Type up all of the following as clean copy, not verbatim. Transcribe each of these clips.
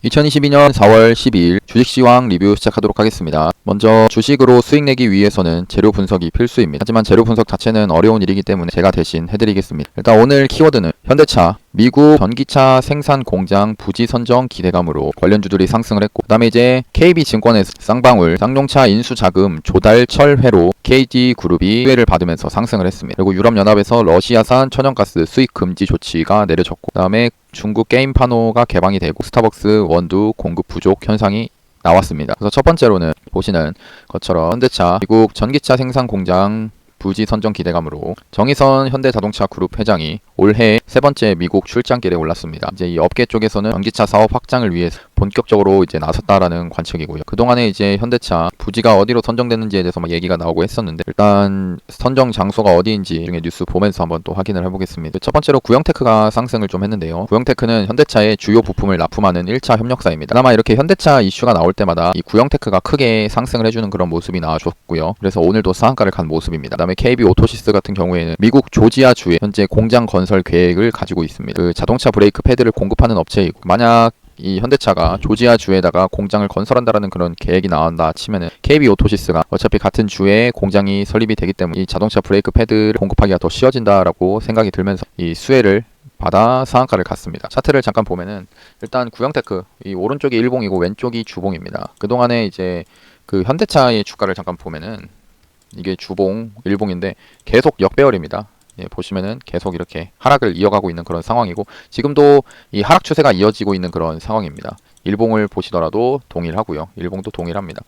2022년 4월 12일 주식시황 리뷰 시작하도록 하겠습니다. 먼저 주식으로 수익 내기 위해서는 재료 분석이 필수입니다. 하지만 재료 분석 자체는 어려운 일이기 때문에 제가 대신 해드리겠습니다. 일단 오늘 키워드는 현대차, 미국 전기차 생산 공장 부지 선정 기대감으로 관련주들이 상승을 했고, 그 다음에 이제 KB증권에서 쌍방울, 쌍용차 인수 자금 조달 철회로 KG그룹이 수혜를 받으면서 상승을 했습니다. 그리고 유럽연합에서 러시아산 천연가스 수입 금지 조치가 내려졌고, 그 다음에 중국 게임 파노가 개방이 되고 스타벅스 원두 공급 부족 현상이 나왔습니다. 그래서 첫 번째로는 보시는 것처럼 현대차 미국 전기차 생산 공장 부지 선정 기대감으로 정의선 현대자동차 그룹 회장이 올해 세 번째 미국 출장길에 올랐습니다. 이제 이 업계 쪽에서는 전기차 사업 확장을 위해 본격적으로 이제 나섰다라는 관측이고요. 그동안에 이제 현대차 부지가 어디로 선정됐는지에 대해서 막 얘기가 나오고 했었는데, 일단 선정 장소가 어디인지 중에 뉴스 보면서 한번 또 확인을 해보겠습니다. 첫 번째로 구형테크가 상승을 좀 했는데요. 구형테크는 현대차의 주요 부품을 납품하는 1차 협력사입니다. 그나마 이렇게 현대차 이슈가 나올 때마다 이 구형테크가 크게 상승을 해주는 그런 모습이 나와줬고요. 그래서 오늘도 상한가를 간 모습입니다. 그다음에 KB 오토시스 같은 경우에는 미국 조지아주에 현재 공장 건설 계획을 가지고 있습니다. 그 자동차 브레이크 패드를 공급하는 업체이고, 만약 이 현대차가 조지아 주에다가 공장을 건설한다라는 그런 계획이 나온다 치면은 KB 오토시스가 어차피 같은 주에 공장이 설립이 되기 때문에 이 자동차 브레이크 패드를 공급하기가 더 쉬워진다라고 생각이 들면서 이 수혜를 받아 상한가를 갔습니다. 차트를 잠깐 보면은 일단 구형테크 이 오른쪽이 일봉이고 왼쪽이 주봉입니다. 그동안에 이제 그 현대차의 주가를 잠깐 보면은 이게 주봉 일봉인데 계속 역배열입니다. 예, 보시면은 계속 이렇게 하락을 이어가고 있는 그런 상황이고, 지금도 이 하락 추세가 이어지고 있는 그런 상황입니다. 일봉을 보시더라도 동일하고요. 일봉도 동일합니다.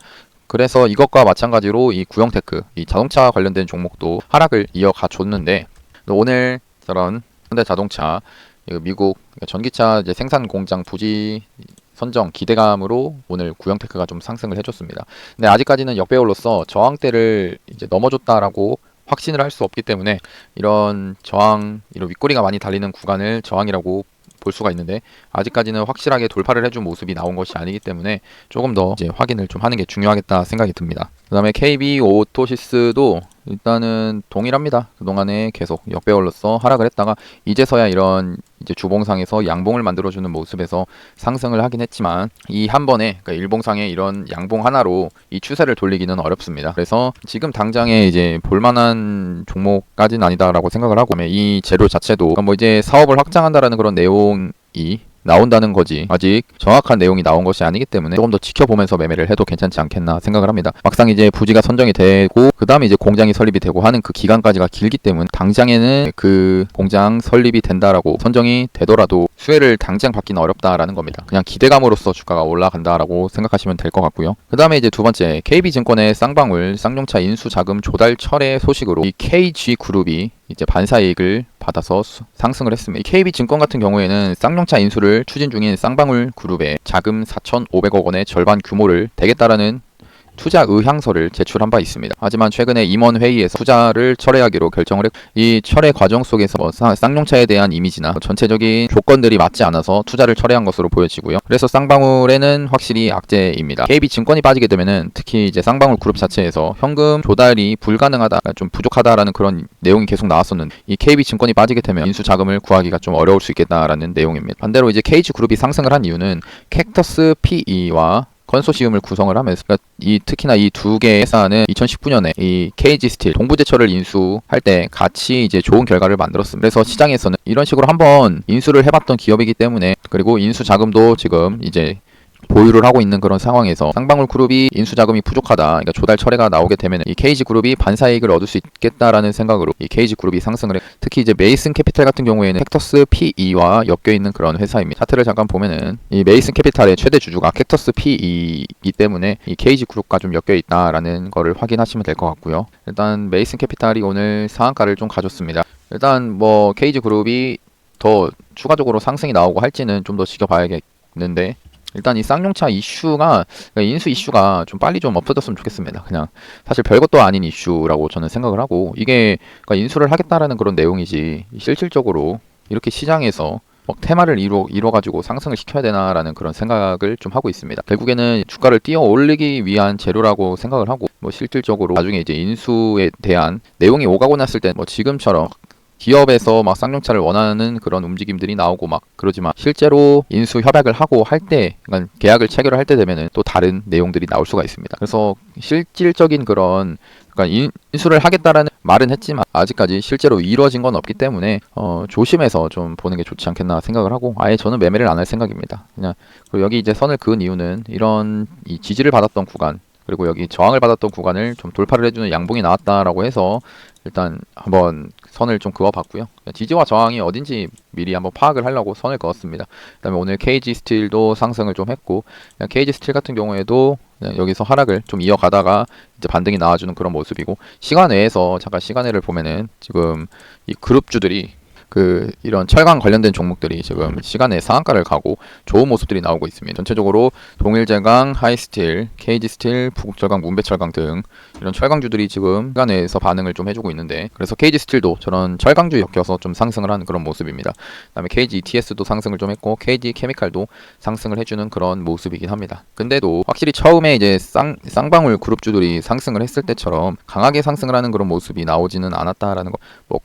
그래서 이것과 마찬가지로 이 구형테크, 이 자동차 관련된 종목도 하락을 이어가 줬는데, 오늘 저런 현대자동차 미국 전기차 이제 생산 공장 부지 선정 기대감으로 오늘 구형테크가 좀 상승을 해줬습니다. 근데 아직까지는 역배열로서 저항대를 이제 넘어줬다라고 확신을 할 수 없기 때문에 이런 저항, 이런 윗꼬리가 많이 달리는 구간을 저항이라고 볼 수가 있는데, 아직까지는 확실하게 돌파를 해준 모습이 나온 것이 아니기 때문에 조금 더 이제 확인을 좀 하는 게 중요하겠다 생각이 듭니다. 그 다음에 KB 오토시스도 일단은 동일합니다. 그동안에 계속 역배열로서 하락을 했다가 이제서야 이런 이제 주봉상에서 양봉을 만들어주는 모습에서 상승을 하긴 했지만, 이 한 번에 그러니까 일봉상의 이런 양봉 하나로 이 추세를 돌리기는 어렵습니다. 그래서 지금 당장에 이제 볼만한 종목까지는 아니다라고 생각을 하고, 이 재료 자체도 그러니까 뭐 이제 사업을 확장한다라는 그런 내용이 나온다는 거지 아직 정확한 내용이 나온 것이 아니기 때문에 조금 더 지켜보면서 매매를 해도 괜찮지 않겠나 생각을 합니다. 막상 이제 부지가 선정이 되고 그 다음에 이제 공장이 설립이 되고 하는 그 기간까지가 길기 때문에 당장에는 그 공장 설립이 된다라고 선정이 되더라도 수혜를 당장 받기는 어렵다라는 겁니다. 그냥 기대감으로써 주가가 올라간다라고 생각하시면 될 것 같고요. 그 다음에 이제 두 번째, KB증권의 쌍방울 쌍용차 인수 자금 조달 철회 소식으로 이 KG그룹이 이제 반사이익을 받아서 상승을 했습니다. 이 KB증권 같은 경우에는 쌍용차 인수를 추진 중인 쌍방울 그룹에 자금 4,500억 원의 절반 규모를 대겠다라는 투자 의향서를 제출한 바 있습니다. 하지만 최근에 임원회의에서 투자를 철회하기로 결정을 했고, 이 철회 과정 속에서 쌍용차에 대한 이미지나 전체적인 조건들이 맞지 않아서 투자를 철회한 것으로 보여지고요. 그래서 쌍방울에는 확실히 악재입니다. KB증권이 빠지게 되면은 특히 이제 쌍방울 그룹 자체에서 현금 조달이 불가능하다, 좀 부족하다라는 그런 내용이 계속 나왔었는데, 이 KB증권이 빠지게 되면 인수 자금을 구하기가 좀 어려울 수 있겠다라는 내용입니다. 반대로 이제 KG그룹이 상승을 한 이유는 캡터스 PE와 컨소시움을 구성을 하면서, 그러니까 특히나 이 두 개의 회사는 2019년에 이 KG 스틸 동부제철을 인수할 때 같이 이제 좋은 결과를 만들었습니다. 그래서 시장에서는 이런 식으로 한번 인수를 해봤던 기업이기 때문에, 그리고 인수 자금도 지금 이제 보유를 하고 있는 그런 상황에서 쌍방울 그룹이 인수 자금이 부족하다, 그러니까 조달 철회가 나오게 되면 이 KG 그룹이 반사이익을 얻을 수 있겠다라는 생각으로 이 KG 그룹이 상승을 해. 특히 이제 메이슨 캐피탈 같은 경우에는 텍터스 PE와 엮여 있는 그런 회사입니다. 차트를 잠깐 보면은 이 메이슨 캐피탈의 최대 주주가 텍터스 PE이기 때문에 이 KG 그룹과 좀 엮여 있다라는 거를 확인하시면 될 것 같고요. 일단 메이슨 캐피탈이 오늘 상한가를 좀 가졌습니다. 일단 뭐 KG 그룹이 더 추가적으로 상승이 나오고 할지는 좀 더 지켜봐야겠는데, 일단 이 쌍용차 이슈가, 그러니까 인수 이슈가 좀 빨리 좀 없어졌으면 좋겠습니다. 그냥 사실 별것도 아닌 이슈라고 저는 생각을 하고, 이게 그러니까 인수를 하겠다라는 그런 내용이지 실질적으로 이렇게 시장에서 테마를 이뤄가지고 상승을 시켜야 되나라는 그런 생각을 좀 하고 있습니다. 결국에는 주가를 띄어 올리기 위한 재료라고 생각을 하고, 뭐 실질적으로 나중에 이제 인수에 대한 내용이 오가고 났을 때 뭐 지금처럼 기업에서 막 쌍용차를 원하는 그런 움직임들이 나오고 막 그러지만 실제로 인수 협약을 하고 할 때, 그러니까 계약을 체결을 할 때 되면은 또 다른 내용들이 나올 수가 있습니다. 그래서 실질적인 그런, 그러니까 인수를 하겠다라는 말은 했지만 아직까지 실제로 이루어진 건 없기 때문에 조심해서 좀 보는 게 좋지 않겠나 생각을 하고, 아예 저는 매매를 안 할 생각입니다. 그냥. 그리고 여기 이제 선을 그은 이유는 이런 이 지지를 받았던 구간, 그리고 여기 저항을 받았던 구간을 좀 돌파를 해주는 양봉이 나왔다라고 해서 일단 한번 선을 좀 그어봤고요. 지지와 저항이 어딘지 미리 한번 파악을 하려고 선을 그었습니다. 그다음에 오늘 KG 스틸도 상승을 좀 했고, KG 스틸 같은 경우에도 여기서 하락을 좀 이어가다가 이제 반등이 나와주는 그런 모습이고, 시간외에서 잠깐 시간외를 보면은 지금 이 그룹주들이 이런 철강 관련된 종목들이 지금 시간에 상한가를 가고 좋은 모습들이 나오고 있습니다. 전체적으로 동일제강, 하이스틸, KG스틸, 부국철강, 문배철강 등 이런 철강주들이 지금 시간에서 반응을 좀 해주고 있는데, 그래서 KG스틸도 저런 철강주 엮여서 좀 상승을 하는 그런 모습입니다. 그다음에 KGETS도 상승을 좀 했고, KG케미칼도 상승을 해주는 그런 모습이긴 합니다. 근데도 확실히 처음에 이제 쌍방울 그룹주들이 상승을 했을 때처럼 강하게 상승을 하는 그런 모습이 나오지는 않았다라는 거. 뭐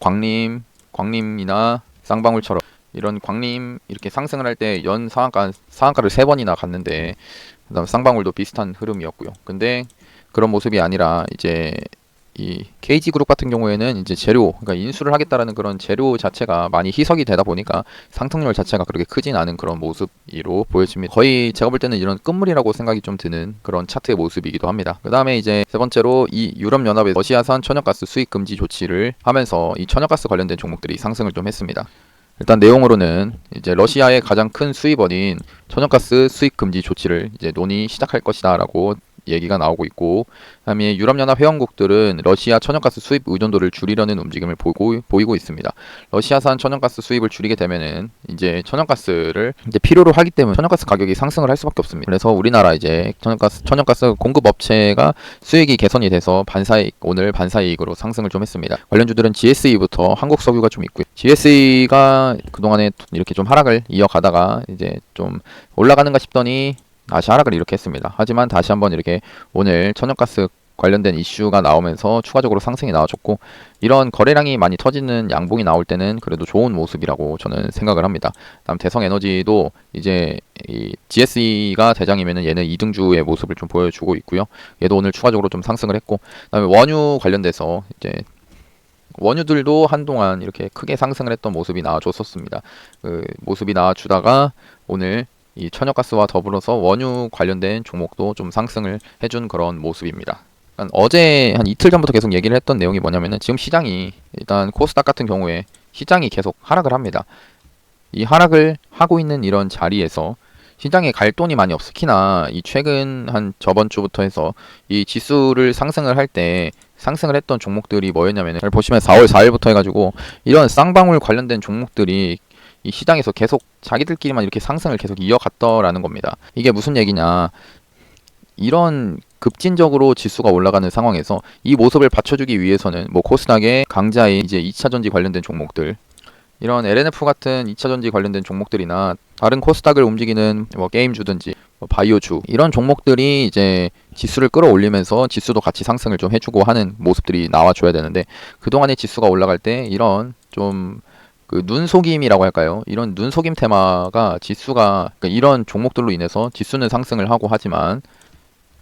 광림이나 쌍방울처럼 이런 광림 이렇게 상승을 할 때 연 상한가를 3번이나 갔는데, 그다음 쌍방울도 비슷한 흐름이었고요. 근데 그런 모습이 아니라 이제 이 KG그룹 같은 경우에는 이제 재료, 그러니까 인수를 하겠다라는 그런 재료 자체가 많이 희석이 되다 보니까 상승률 자체가 그렇게 크진 않은 그런 모습으로 보여집니다. 거의 제가 볼 때는 이런 끝물이라고 생각이 좀 드는 그런 차트의 모습이기도 합니다. 그 다음에 이제 세 번째로 이 유럽연합의 러시아산 천연가스 수입 금지 조치를 하면서 이 천연가스 관련된 종목들이 상승을 좀 했습니다. 일단 내용으로는 이제 러시아의 가장 큰 수입원인 천연가스 수입 금지 조치를 이제 논의 시작할 것이다라고 얘기가 나오고 있고, 그다음에 유럽연합 회원국들은 러시아 천연가스 수입 의존도를 줄이려는 움직임을 보이고 있습니다. 러시아산 천연가스 수입을 줄이게 되면은 이제 천연가스를 이제 필요로 하기 때문에 천연가스 가격이 상승을 할 수밖에 없습니다. 그래서 우리나라 이제 천연가스 공급 업체가 수익이 개선이 돼서 오늘 반사이익으로 상승을 좀 했습니다. 관련주들은 GSE부터 한국석유가 좀 있고요. GSE가 그동안에 이렇게 좀 하락을 이어가다가 이제 좀 올라가는가 싶더니 다시 하락을 이렇게 했습니다. 하지만 다시 한번 이렇게 오늘 천연가스 관련된 이슈가 나오면서 추가적으로 상승이 나와줬고, 이런 거래량이 많이 터지는 양봉이 나올 때는 그래도 좋은 모습이라고 저는 생각을 합니다. 다음 대성에너지도 이제 이 GSE가 대장이면은 얘는 2등주의 모습을 좀 보여주고 있고요. 얘도 오늘 추가적으로 좀 상승을 했고, 그다음에 원유 관련돼서 이제 원유들도 한동안 이렇게 크게 상승을 했던 모습이 나와줬었습니다. 그 모습이 나와주다가 오늘 이 천연가스와 더불어서 원유 관련된 종목도 좀 상승을 해준 그런 모습입니다. 어제 한 이틀 전부터 계속 얘기를 했던 내용이 뭐냐면은, 지금 시장이 일단 코스닥 같은 경우에 시장이 계속 하락을 합니다. 이 하락을 하고 있는 이런 자리에서 시장에 갈 돈이 많이 없어. 특히나 이 최근 한 저번 주부터 해서 이 지수를 상승을 할 때 상승을 했던 종목들이 뭐였냐면은, 잘 보시면 4월 4일부터 해가지고 이런 쌍방울 관련된 종목들이 이 시장에서 계속 자기들끼리만 이렇게 상승을 계속 이어갔더라는 겁니다. 이게 무슨 얘기냐, 이런 급진적으로 지수가 올라가는 상황에서 이 모습을 받쳐주기 위해서는 뭐 코스닥의 강자인 이제 2차전지 관련된 종목들, 이런 LNF 같은 2차전지 관련된 종목들이나 다른 코스닥을 움직이는 뭐 게임주든지 뭐 바이오주, 이런 종목들이 이제 지수를 끌어올리면서 지수도 같이 상승을 좀 해주고 하는 모습들이 나와줘야 되는데, 그동안의 지수가 올라갈 때 이런 좀 눈속임이라고 할까요? 이런 눈속임 테마가 지수가, 그러니까 이런 종목들로 인해서 지수는 상승을 하고 하지만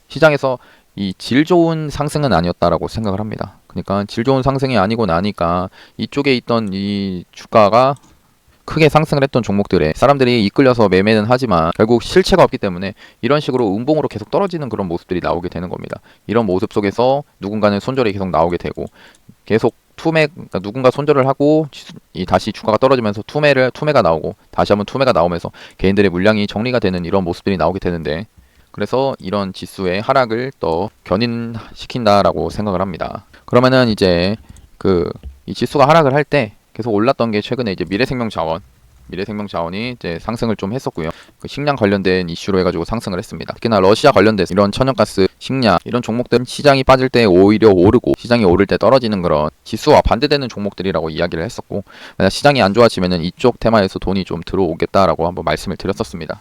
시장에서 이 질 좋은 상승은 아니었다라고 생각을 합니다. 그러니까 질 좋은 상승이 아니고 나니까 이쪽에 있던 이 주가가 크게 상승을 했던 종목들에 사람들이 이끌려서 매매는 하지만 결국 실체가 없기 때문에 이런 식으로 음봉으로 계속 떨어지는 그런 모습들이 나오게 되는 겁니다. 이런 모습 속에서 누군가는 손절이 계속 나오게 되고, 계속 그러니까 누군가 손절을 하고 다시 주가가 떨어지면서 투매가 나오고 다시 한번 투매가 나오면서 개인들의 물량이 정리가 되는 이런 모습들이 나오게 되는데, 그래서 이런 지수의 하락을 또 견인시킨다라고 생각을 합니다. 그러면은 이제 이 지수가 하락을 할 때 계속 올랐던 게 최근에 이제 미래생명자원이 이제 상승을 좀 했었고요. 식량 관련된 이슈로 해가지고 상승을 했습니다. 특히나 러시아 관련된 이런 천연가스, 식량 이런 종목들은 시장이 빠질 때 오히려 오르고 시장이 오를 때 떨어지는 그런 지수와 반대되는 종목들이라고 이야기를 했었고, 만약 시장이 안 좋아지면은 이쪽 테마에서 돈이 좀 들어오겠다라고 한번 말씀을 드렸었습니다.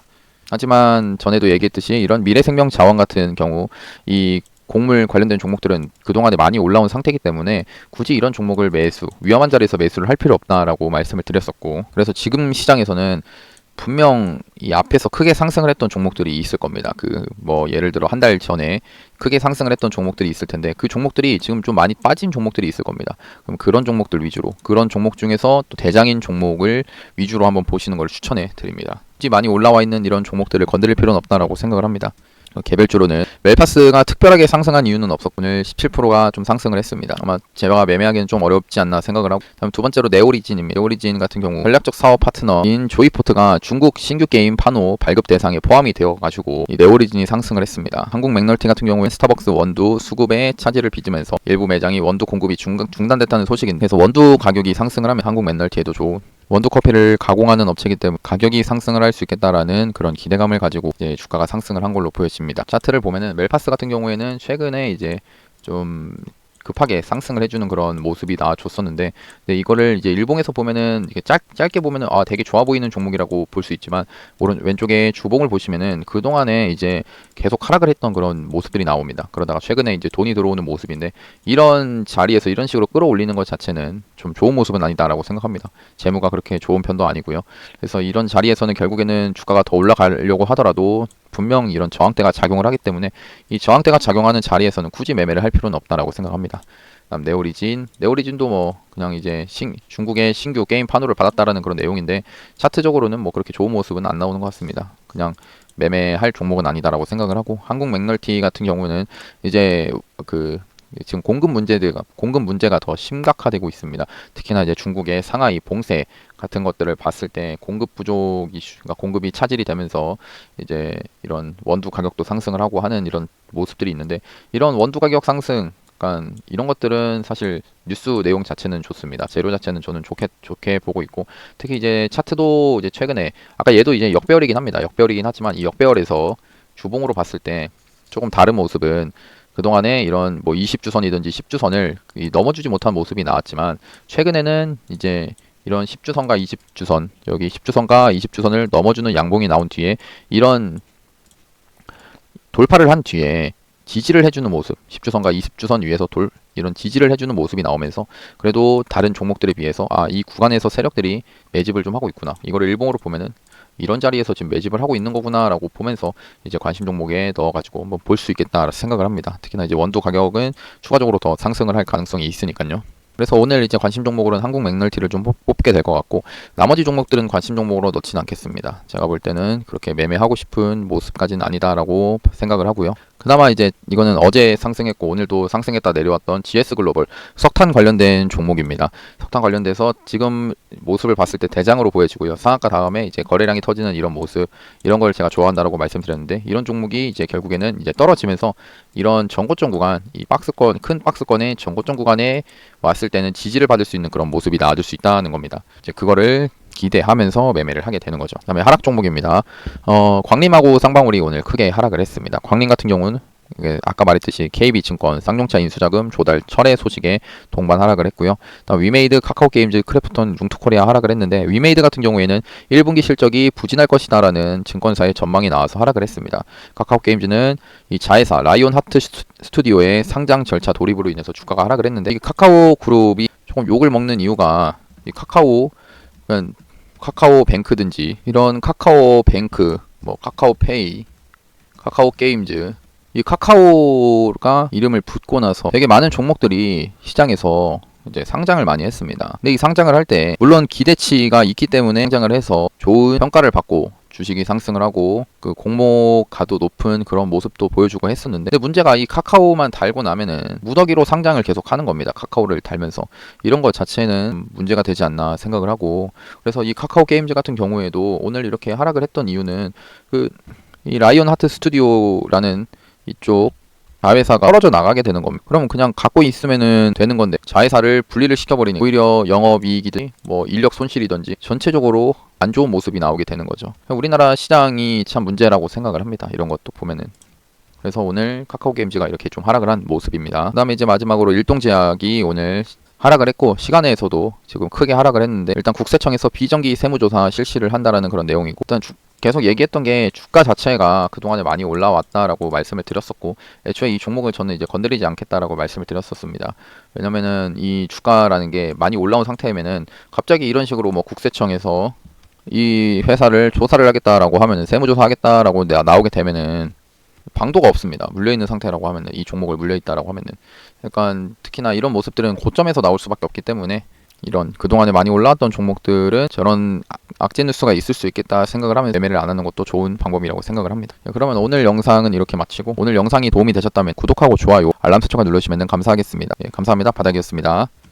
하지만 전에도 얘기했듯이 이런 미래생명자원 같은 경우 이 곡물 관련된 종목들은 그동안에 많이 올라온 상태이기 때문에 굳이 이런 종목을 위험한 자리에서 매수를 할 필요 없다라고 말씀을 드렸었고, 그래서 지금 시장에서는 분명 이 앞에서 크게 상승을 했던 종목들이 있을 겁니다. 뭐 예를 들어 한 달 전에 크게 상승을 했던 종목들이 있을 텐데 그 종목들이 지금 좀 많이 빠진 종목들이 있을 겁니다. 그럼 그런 종목들 위주로, 그런 종목 중에서 또 대장인 종목을 위주로 한번 보시는 걸 추천해 드립니다. 굳이 많이 올라와 있는 이런 종목들을 건드릴 필요는 없다라고 생각을 합니다. 개별주로는 멜파스가 특별하게 상승한 이유는 없었고 오늘 17%가 좀 상승을 했습니다. 아마 제가 매매하기는 좀 어렵지 않나 생각을 하고, 다음 두 번째로 네오리진입니다. 네오리진 같은 경우 전략적 사업 파트너인 조이포트가 중국 신규 게임 판호 발급 대상에 포함이 되어가지고 이 네오리진이 상승을 했습니다. 한국 맥널티 같은 경우에 스타벅스 원두 수급에 차질을 빚으면서 일부 매장이 원두 공급이 중단됐다는 소식인데, 그래서 원두 가격이 상승을 하면 한국 맥널티에도 좋은, 원두 커피를 가공하는 업체이기 때문에 가격이 상승을 할 수 있겠다라는 그런 기대감을 가지고 이제 주가가 상승을 한 걸로 보여집니다. 차트를 보면은 멜파스 같은 경우에는 최근에 이제 좀 급하게 상승을 해주는 그런 모습이 나와줬었는데, 근데 이거를 이제 일봉에서 보면은 이게 짧게 보면은 되게 좋아 보이는 종목이라고 볼 수 있지만, 왼쪽에 주봉을 보시면은 그동안에 이제 계속 하락을 했던 그런 모습들이 나옵니다. 그러다가 최근에 이제 돈이 들어오는 모습인데, 이런 자리에서 이런 식으로 끌어올리는 것 자체는 좀 좋은 모습은 아니다라고 생각합니다. 재무가 그렇게 좋은 편도 아니고요. 그래서 이런 자리에서는 결국에는 주가가 더 올라가려고 하더라도 분명 이런 저항대가 작용을 하기 때문에 이 저항대가 작용하는 자리에서는 굳이 매매를 할 필요는 없다라고 생각합니다. 다음 네오리진도 뭐 그냥 이제 중국의 신규 게임 판호를 받았다라는 그런 내용인데, 차트적으로는 뭐 그렇게 좋은 모습은 안 나오는 것 같습니다. 그냥 매매할 종목은 아니다라고 생각을 하고, 한국 맥널티 같은 경우는 이제 지금 공급 문제가 더 심각화되고 있습니다. 특히나 이제 중국의 상하이, 봉쇄 같은 것들을 봤을 때 공급 부족이, 그러니까 공급이 차질이 되면서 이제 이런 원두 가격도 상승을 하고 하는 이런 모습들이 있는데, 이런 원두 가격 상승, 그러니까 이런 것들은 사실 뉴스 내용 자체는 좋습니다. 재료 자체는 저는 좋게 보고 있고, 특히 이제 차트도 이제 최근에 아까 얘도 이제 역배열이긴 합니다. 역배열이긴 하지만 이 역배열에서 주봉으로 봤을 때 조금 다른 모습은, 그동안에 이런 뭐 20주선이든지 10주선을 넘어주지 못한 모습이 나왔지만, 최근에는 이제 이런 10주선과 20주선, 여기 10주선과 20주선을 넘어주는 양봉이 나온 뒤에 이런 돌파를 한 뒤에 지지를 해주는 모습, 10주선과 20주선 위에서 이런 지지를 해주는 모습이 나오면서 그래도 다른 종목들에 비해서 이 구간에서 세력들이 매집을 좀 하고 있구나, 이거를 일봉으로 보면은 이런 자리에서 지금 매집을 하고 있는 거구나 라고 보면서 이제 관심 종목에 넣어가지고 한번 볼 수 있겠다 생각을 합니다. 특히나 이제 원두 가격은 추가적으로 더 상승을 할 가능성이 있으니까요. 그래서 오늘 이제 관심 종목으로는 한국 맥널티를 좀 뽑게 될 것 같고, 나머지 종목들은 관심 종목으로 넣지는 않겠습니다. 제가 볼 때는 그렇게 매매하고 싶은 모습까지는 아니다라고 생각을 하고요. 그나마 이제 이거는 어제 상승했고 오늘도 상승했다 내려왔던 GS글로벌, 석탄 관련된 종목입니다. 석탄 관련돼서 지금 모습을 봤을 때 대장으로 보여지고요. 상한가 다음에 이제 거래량이 터지는 이런 모습, 이런 걸 제가 좋아한다라고 말씀드렸는데, 이런 종목이 이제 결국에는 이제 떨어지면서 이런 전고점 구간, 이 큰 박스권의 전고점 구간에 왔을 때는 지지를 받을 수 있는 그런 모습이 나와줄 수 있다는 겁니다. 이제 그거를 기대하면서 매매를 하게 되는 거죠. 그다음에 하락 종목입니다. 광림하고 쌍방울이 오늘 크게 하락을 했습니다. 광림 같은 경우는 아까 말했듯이 KB증권 쌍용차 인수자금 조달 철회 소식에 동반 하락을 했고요. 다음 위메이드, 카카오게임즈, 크래프톤, 융투코리아 하락을 했는데, 위메이드 같은 경우에는 1분기 실적이 부진할 것이다라는 증권사의 전망이 나와서 하락을 했습니다. 카카오게임즈는 이 자회사 라이온 하트 스튜디오의 상장 절차 도입으로 인해서 주가가 하락을 했는데, 이 카카오 그룹이 조금 욕을 먹는 이유가, 이 카카오뱅크든지 이런 카카오뱅크, 뭐 카카오페이, 카카오게임즈, 이 카카오가 이름을 붙고 나서 되게 많은 종목들이 시장에서 이제 상장을 많이 했습니다. 근데 이 상장을 할 때 물론 기대치가 있기 때문에 상장을 해서 좋은 평가를 받고 주식이 상승을 하고 그 공모가도 높은 그런 모습도 보여주고 했었는데, 근데 문제가 이 카카오만 달고 나면은 무더기로 상장을 계속 하는 겁니다. 카카오를 달면서 이런 것 자체는 문제가 되지 않나 생각을 하고, 그래서 이 카카오 게임즈 같은 경우에도 오늘 이렇게 하락을 했던 이유는 이 라이온 하트 스튜디오라는 이쪽 자회사가 떨어져 나가게 되는 겁니다. 그러면 그냥 갖고 있으면은 되는 건데, 자회사를 분리를 시켜버리니 오히려 영업이익이든 뭐 인력 손실이든지 전체적으로 안 좋은 모습이 나오게 되는 거죠. 우리나라 시장이 참 문제라고 생각을 합니다. 이런 것도 보면은. 그래서 오늘 카카오게임즈가 이렇게 좀 하락을 한 모습입니다. 그 다음에 이제 마지막으로 일동제약이 오늘 하락을 했고, 시간에서도 지금 크게 하락을 했는데, 일단 국세청에서 비정기 세무조사 실시를 한다라는 그런 내용이고, 일단 계속 얘기했던 게 주가 자체가 그동안에 많이 올라왔다라고 말씀을 드렸었고, 애초에 이 종목을 저는 이제 건드리지 않겠다라고 말씀을 드렸었습니다. 왜냐면은 이 주가라는 게 많이 올라온 상태면은 갑자기 이런 식으로 뭐 국세청에서 이 회사를 조사를 하겠다라고 하면은, 세무조사 하겠다라고 나오게 되면은 방도가 없습니다. 물려있는 상태라고 하면은, 이 종목을 물려있다라고 하면은, 약간 특히나 이런 모습들은 고점에서 나올 수밖에 없기 때문에, 이런 그동안에 많이 올라왔던 종목들은 저런 악재 뉴스가 있을 수 있겠다 생각을 하면 매매를 안 하는 것도 좋은 방법이라고 생각을 합니다. 그러면 오늘 영상은 이렇게 마치고, 오늘 영상이 도움이 되셨다면 구독하고 좋아요, 알람 설정을 눌러주시면 감사하겠습니다. 감사합니다. 바닥이었습니다.